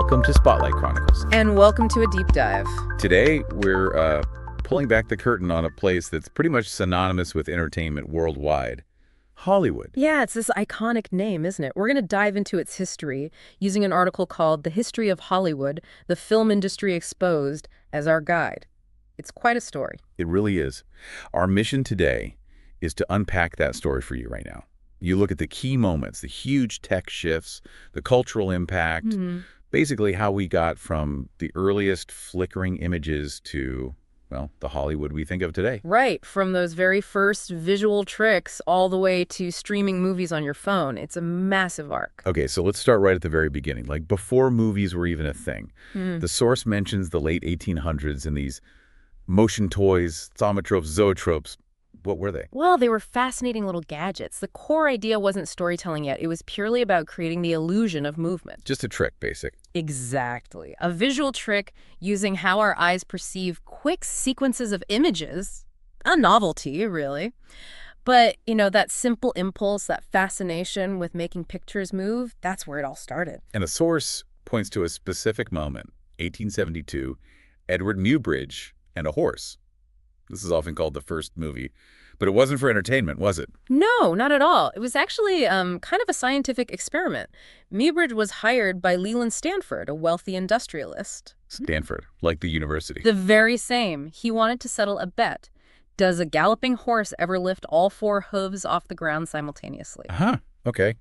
Welcome to Spotlight Chronicles. And welcome to a deep dive. Today, we're pulling back the curtain on a place that's pretty much synonymous with entertainment worldwide, Hollywood. Yeah, it's this iconic name, isn't it? We're going to dive into its history using an article called The History of Hollywood, the Film Industry Exposed, as our guide. It's quite a story. It really is. Our mission today is to unpack that story for you right now. You look at the key moments, the huge tech shifts, the cultural impact, basically how we got from the earliest flickering images to, well, the Hollywood we think of today. Right, from those very first visual tricks all the way to streaming movies on your phone. It's a massive arc. Okay, so let's start right at the very beginning, like before movies were even a thing. The source mentions the late 1800s and these motion toys, thaumatropes, zoetropes. What were they? Well, they were fascinating little gadgets. The core idea wasn't storytelling yet. It was purely about creating the illusion of movement. Just a trick, basic. Exactly. A visual trick using how our eyes perceive quick sequences of images. A novelty, really. But, that simple impulse, that fascination with making pictures move, that's where it all started. And the source points to a specific moment, 1872, Edward Muybridge and a horse. This is often called the first movie. But it wasn't for entertainment, was it? No, not at all. It was actually kind of a scientific experiment. Muybridge was hired by Leland Stanford, a wealthy industrialist. Stanford, like the university. The very same. He wanted to settle a bet. Does a galloping horse ever lift all four hooves off the ground simultaneously? Okay.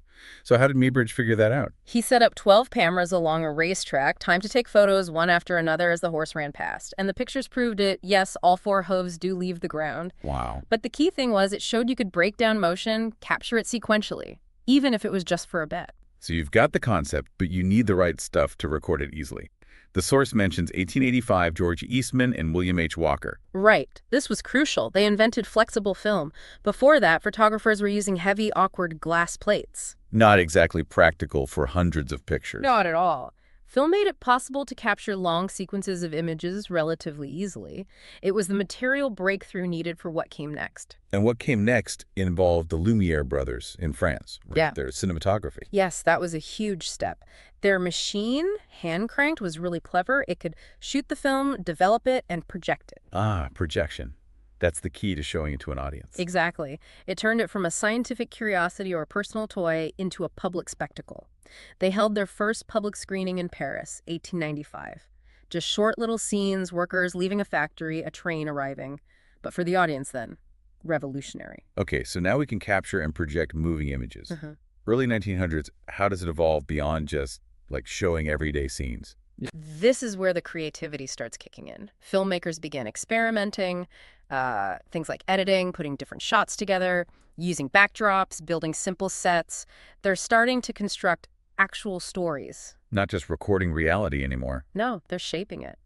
So how did Muybridge figure that out? He set up 12 cameras along a racetrack, timed to take photos one after another as the horse ran past. And the pictures proved it. Yes, all four hooves do leave the ground. Wow. But the key thing was it showed you could break down motion, capture it sequentially, even if it was just for a bet. So you've got the concept, but you need the right stuff to record it easily. The source mentions 1885 George Eastman and William H. Walker. Right. This was crucial. They invented flexible film. Before that, photographers were using heavy, awkward glass plates. Not exactly practical for hundreds of pictures. Not at all. Film made it possible to capture long sequences of images relatively easily. It was the material breakthrough needed for what came next. And what came next involved the Lumiere brothers in France. Right? Yeah. Their cinematography. Yes, that was a huge step. Their machine, hand-cranked, was really clever. It could shoot the film, develop it, and project it. Projection. That's the key to showing it to an audience. Exactly. It turned it from a scientific curiosity or a personal toy into a public spectacle. They held their first public screening in Paris, 1895. Just short little scenes, workers leaving a factory, a train arriving. But for the audience then, revolutionary. Okay, so now we can capture and project moving images. Early 1900s, how does it evolve beyond just like showing everyday scenes? This is where the creativity starts kicking in. Filmmakers began experimenting, things like editing, putting different shots together, using backdrops, building simple sets. They're starting to construct actual stories. Not just recording reality anymore. No, they're shaping it.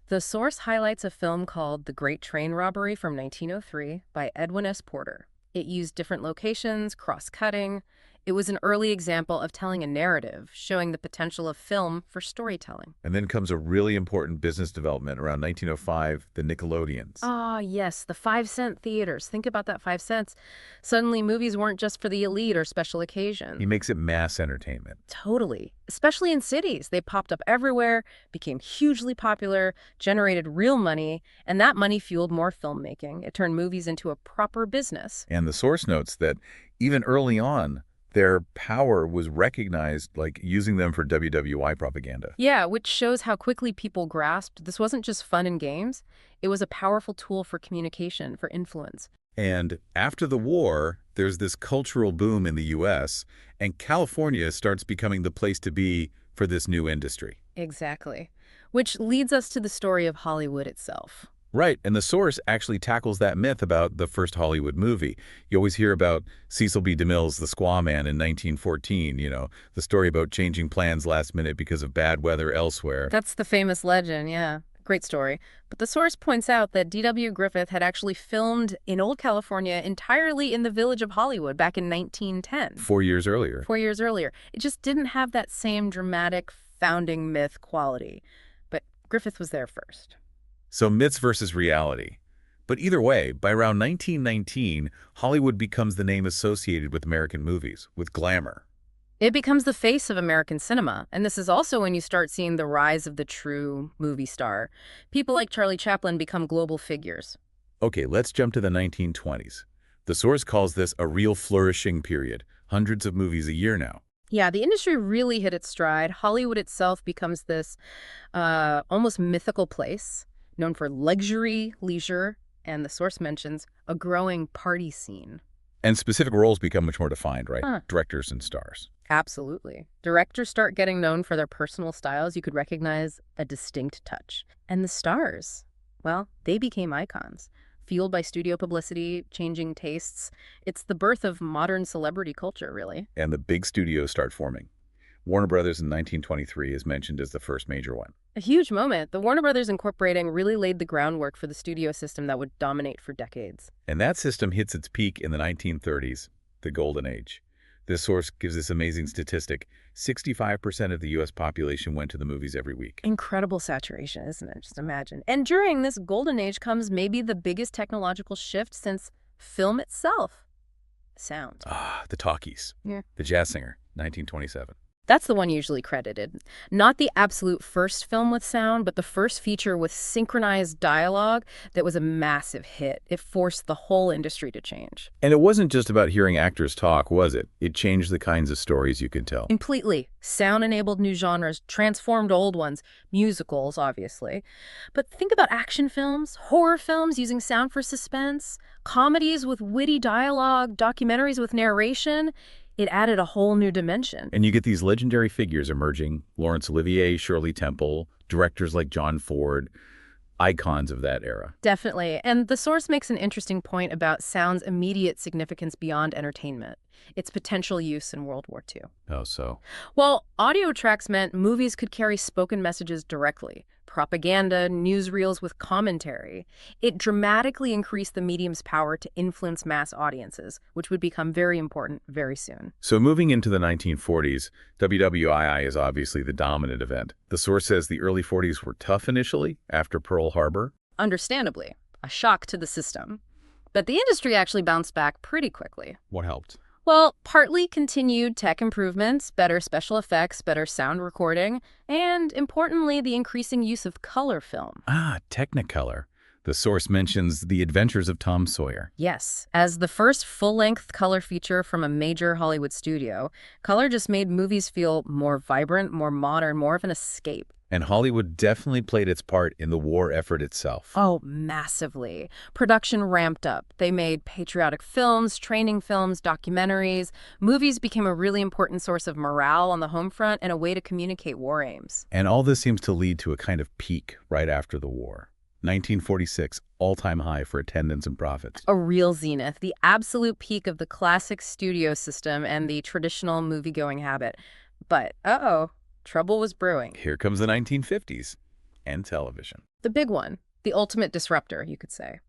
The source highlights a film called The Great Train Robbery from 1903 by Edwin S. Porter. It used different locations, cross-cutting. It was an early example of telling a narrative, showing the potential of film for storytelling. And then comes a really important business development around 1905, the Nickelodeons. Yes, the 5-cent theaters. Think about that 5 cents. Suddenly, movies weren't just for the elite or special occasion. He makes it mass entertainment. Totally. Especially in cities. They popped up everywhere, became hugely popular, generated real money, and that money fueled more filmmaking. It turned movies into a proper business. And the source notes that even early on, their power was recognized, like using them for WWI propaganda. Yeah, which shows how quickly people grasped this wasn't just fun and games. It was a powerful tool for communication, for influence. And after the war, there's this cultural boom in the U.S., and California starts becoming the place to be for this new industry. Exactly. Which leads us to the story of Hollywood itself. Right, and the source actually tackles that myth about the first Hollywood movie. You always hear about Cecil B. DeMille's The Squaw Man in 1914, the story about changing plans last minute because of bad weather elsewhere. That's the famous legend, yeah. Great story. But the source points out that D.W. Griffith had actually filmed in Old California entirely in the village of Hollywood back in 1910. 4 years earlier. 4 years earlier. It just didn't have that same dramatic founding myth quality. But Griffith was there first. So myths versus reality. But either way, by around 1919, Hollywood becomes the name associated with American movies, with glamour. It becomes the face of American cinema, and this is also when you start seeing the rise of the true movie star. People like Charlie Chaplin become global figures. Okay, let's jump to the 1920s. The source calls this a real flourishing period, hundreds of movies a year now. Yeah, the industry really hit its stride. Hollywood itself becomes this almost mythical place, known for luxury, leisure, and the source mentions a growing party scene. And specific roles become much more defined, right? Huh. Directors and stars. Absolutely. Directors start getting known for their personal styles. You could recognize a distinct touch. And the stars, well, they became icons. Fueled by studio publicity, changing tastes. It's the birth of modern celebrity culture, really. And the big studios start forming. Warner Brothers in 1923 is mentioned as the first major one. A huge moment. The Warner Brothers Incorporating really laid the groundwork for the studio system that would dominate for decades. And that system hits its peak in the 1930s, the Golden Age. This source gives this amazing statistic. 65% of the U.S. population went to the movies every week. Incredible saturation, isn't it? Just imagine. And during this golden age comes maybe the biggest technological shift since film itself. Sound. Ah, the talkies. Yeah. The Jazz Singer, 1927. That's the one usually credited. Not the absolute first film with sound, but the first feature with synchronized dialogue that was a massive hit. It forced the whole industry to change. And it wasn't just about hearing actors talk, was it? It changed the kinds of stories you could tell. Completely. Sound-enabled new genres, transformed old ones, musicals, obviously. But think about action films, horror films using sound for suspense, comedies with witty dialogue, documentaries with narration. It added a whole new dimension. And you get these legendary figures emerging, Laurence Olivier, Shirley Temple, directors like John Ford, icons of that era. Definitely. And the source makes an interesting point about sound's immediate significance beyond entertainment, its potential use in World War II. Oh, so? Well, audio tracks meant movies could carry spoken messages directly, propaganda, newsreels with commentary. It dramatically increased the medium's power to influence mass audiences, which would become very important very soon. So moving into the 1940s, WWII is obviously the dominant event. The source says the early 40s were tough initially, after Pearl Harbor. Understandably, a shock to the system. But the industry actually bounced back pretty quickly. What helped? Well, partly continued tech improvements, better special effects, better sound recording, and importantly, the increasing use of color film. Ah, Technicolor. The source mentions The Adventures of Tom Sawyer. Yes, as the first full-length color feature from a major Hollywood studio, color just made movies feel more vibrant, more modern, more of an escape. And Hollywood definitely played its part in the war effort itself. Oh, massively. Production ramped up. They made patriotic films, training films, documentaries. Movies became a really important source of morale on the home front and a way to communicate war aims. And all this seems to lead to a kind of peak right after the war. 1946, all-time high for attendance and profits. A real zenith, the absolute peak of the classic studio system and the traditional movie-going habit. But, trouble was brewing. Here comes the 1950s and television. The big one, the ultimate disruptor, you could say.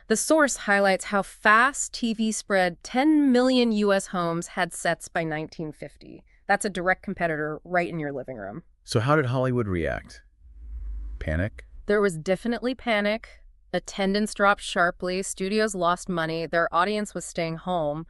The source highlights how fast TV spread. 10 million U.S. homes had sets by 1950. That's a direct competitor right in your living room. So how did Hollywood react? Panic? There was definitely panic. Attendance dropped sharply. Studios lost money. Their audience was staying home.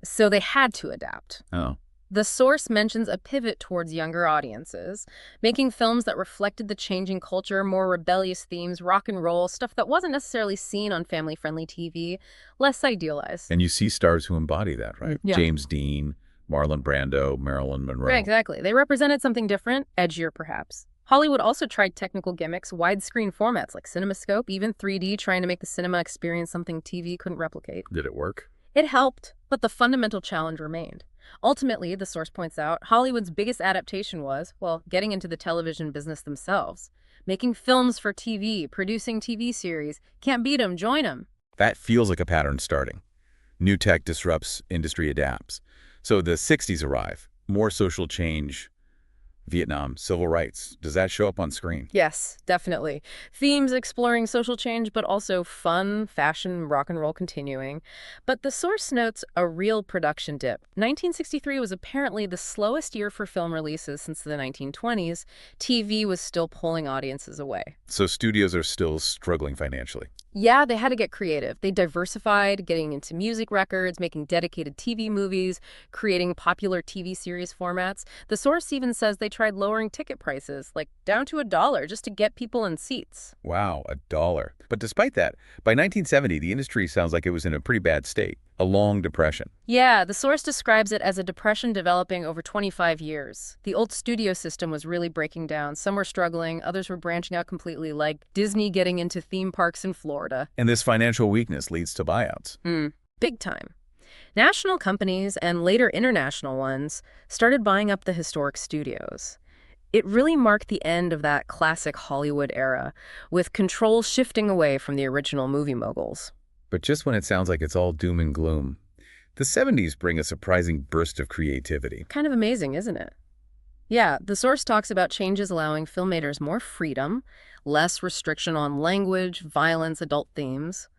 So they had to adapt. Oh. The source mentions a pivot towards younger audiences, making films that reflected the changing culture, more rebellious themes, rock and roll, stuff that wasn't necessarily seen on family-friendly TV, less idealized. And you see stars who embody that, right? Yeah. James Dean, Marlon Brando, Marilyn Monroe. Right, exactly. They represented something different, edgier perhaps. Hollywood also tried technical gimmicks, widescreen formats like CinemaScope, even 3D, trying to make the cinema experience something TV couldn't replicate. Did it work? It helped, but the fundamental challenge remained. Ultimately, the source points out, Hollywood's biggest adaptation was, well, getting into the television business themselves. Making films for TV, producing TV series. Can't beat them, join them. That feels like a pattern starting. New tech disrupts, industry adapts. So the 60s arrive, more social change, Vietnam, civil rights. Does that show up on screen? Yes, definitely. Themes exploring social change, but also fun, fashion, rock and roll continuing. But the source notes a real production dip. 1963 was apparently the slowest year for film releases since the 1920s. TV was still pulling audiences away. So studios are still struggling financially. Yeah, they had to get creative. They diversified, getting into music records, making dedicated TV movies, creating popular TV series formats. The source even says they tried lowering ticket prices, like down to $1, just to get people in seats. Wow, $1. But despite that, by 1970, the industry sounds like it was in a pretty bad state, a long depression. Yeah, the source describes it as a depression developing over 25 years. The old studio system was really breaking down. Some were struggling, others were branching out completely, like Disney getting into theme parks in Florida. And this financial weakness leads to buyouts. Big time. National companies and later international ones started buying up the historic studios. It really marked the end of that classic Hollywood era, with control shifting away from the original movie moguls. But just when it sounds like it's all doom and gloom, the 70s bring a surprising burst of creativity. Kind of amazing, isn't it? Yeah, the source talks about changes allowing filmmakers more freedom, less restriction on language, violence, adult themes.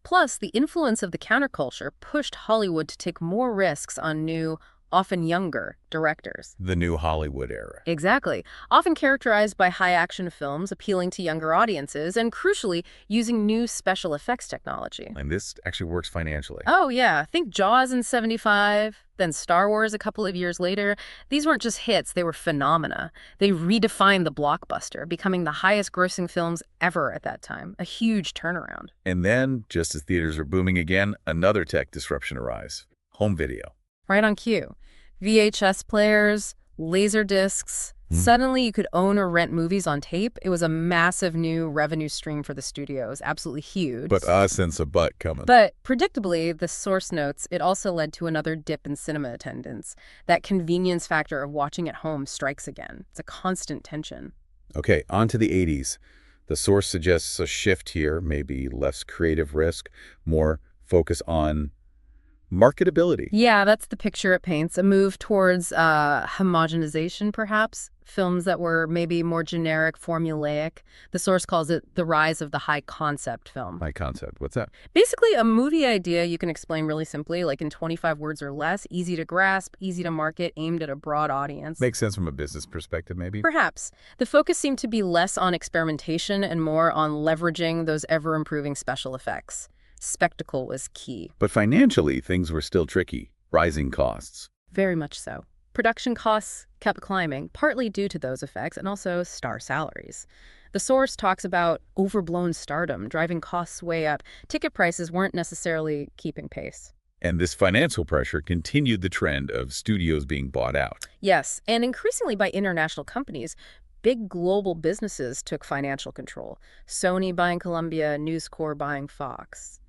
Plus, the influence of the counterculture pushed Hollywood to take more risks on new, often younger, directors. The new Hollywood era. Exactly. Often characterized by high-action films appealing to younger audiences and, crucially, using new special effects technology. And this actually works financially. Oh, yeah. Think Jaws in '75, then Star Wars a couple of years later. These weren't just hits, they were phenomena. They redefined the blockbuster, becoming the highest-grossing films ever at that time. A huge turnaround. And then, just as theaters were booming again, another tech disruption arrives. Home video. Right on cue. VHS players, laser discs. Suddenly you could own or rent movies on tape. It was a massive new revenue stream for the studios, absolutely huge. But I sense a but coming. But predictably, the source notes, it also led to another dip in cinema attendance. That convenience factor of watching at home strikes again. It's a constant tension. Okay, on to the 80s. The source suggests a shift here, maybe less creative risk, more focus on marketability. Yeah, that's the picture it paints. A move towards homogenization, perhaps. Films that were maybe more generic, formulaic. The source calls it the rise of the high concept film. My concept, what's that? Basically, a movie idea you can explain really simply, like in 25 words or less, easy to grasp, easy to market, aimed at a broad audience. Makes sense from a business perspective, maybe? Perhaps. The focus seemed to be less on experimentation and more on leveraging those ever-improving special effects. Spectacle was key. But financially, things were still tricky. Rising costs. Very much so. Production costs kept climbing, partly due to those effects and also star salaries. The source talks about overblown stardom, driving costs way up. Ticket prices weren't necessarily keeping pace. And this financial pressure continued the trend of studios being bought out. Yes, and increasingly by international companies. Big global businesses took financial control. Sony buying Columbia, News Corp buying Fox.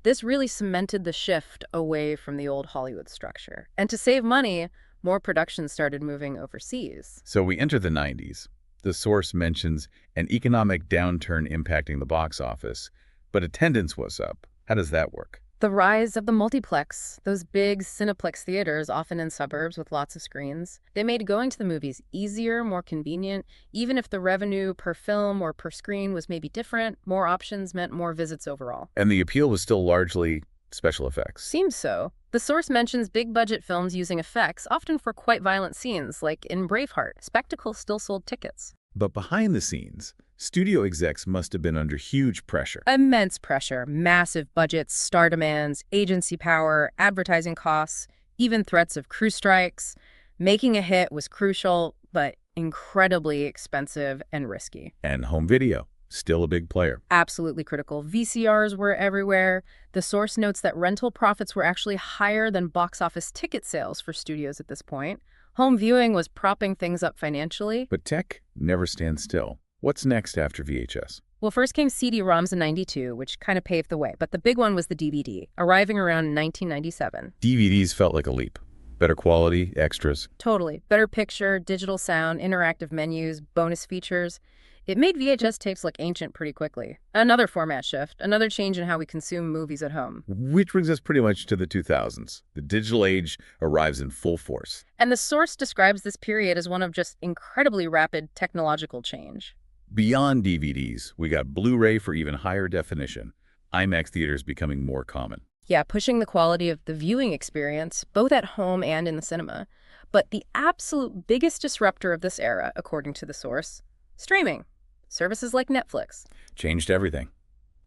This really cemented the shift away from the old Hollywood structure. And to save money, more productions started moving overseas. So we enter the 90s. The source mentions an economic downturn impacting the box office, but attendance was up. How does that work? The rise of the multiplex, those big Cineplex theaters, often in suburbs with lots of screens, they made going to the movies easier, more convenient. Even if the revenue per film or per screen was maybe different, more options meant more visits overall. And the appeal was still largely special effects. Seems so. The source mentions big-budget films using effects, often for quite violent scenes, like in Braveheart. Spectacle still sold tickets. But behind the scenes, studio execs must have been under huge pressure. Immense pressure, massive budgets, star demands, agency power, advertising costs, even threats of crew strikes. Making a hit was crucial, but incredibly expensive and risky. And home video, still a big player. Absolutely critical. VCRs were everywhere. The source notes that rental profits were actually higher than box office ticket sales for studios at this point. Home viewing was propping things up financially. But tech never stands still. What's next after VHS? Well, first came CD-ROMs in '92, which kind of paved the way. But the big one was the DVD, arriving around 1997. DVDs felt like a leap. Better quality, extras. Totally. Better picture, digital sound, interactive menus, bonus features. It made VHS tapes look ancient pretty quickly. Another format shift, another change in how we consume movies at home. Which brings us pretty much to the 2000s. The digital age arrives in full force. And the source describes this period as one of just incredibly rapid technological change. Beyond DVDs, we got Blu-ray for even higher definition. IMAX theaters becoming more common. Yeah, pushing the quality of the viewing experience, both at home and in the cinema. But the absolute biggest disruptor of this era, according to the source, streaming. Services like Netflix. Changed everything.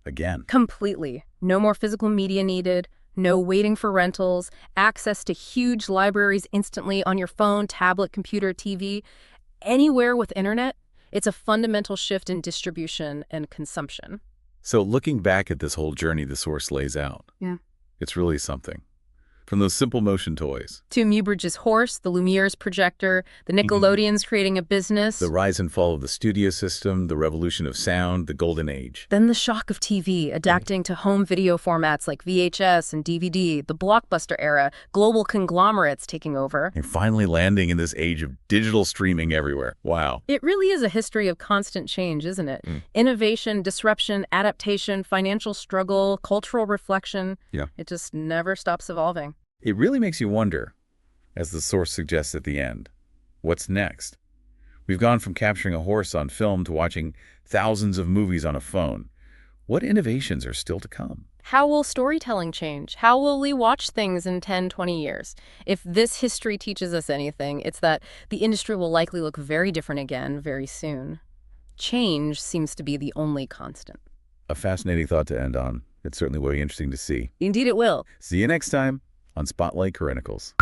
again. Completely. No more physical media needed, no waiting for rentals, access to huge libraries instantly on your phone, tablet, computer, TV, anywhere with internet. It's a fundamental shift in distribution and consumption. So looking back at this whole journey the source lays out, Yeah. it's really something. From those simple motion toys, To Muybridge's horse, the Lumiere's projector, the Nickelodeons creating a business. the rise and fall of the studio system, the revolution of sound, the golden age. Then the shock of TV, adapting to home video formats like VHS and DVD, the blockbuster era, global conglomerates taking over. And finally landing in this age of digital streaming everywhere. Wow. It really is a history of constant change, isn't it? Innovation, disruption, adaptation, financial struggle, cultural reflection. Yeah. It just never stops evolving. It really makes you wonder, as the source suggests at the end, what's next? We've gone from capturing a horse on film to watching thousands of movies on a phone. What innovations are still to come? How will storytelling change? How will we watch things in 10, 20 years? If this history teaches us anything, it's that the industry will likely look very different again very soon. Change seems to be the only constant. A fascinating thought to end on. It's certainly very interesting to see. Indeed it will. See you next time on Spotlight Chronicles.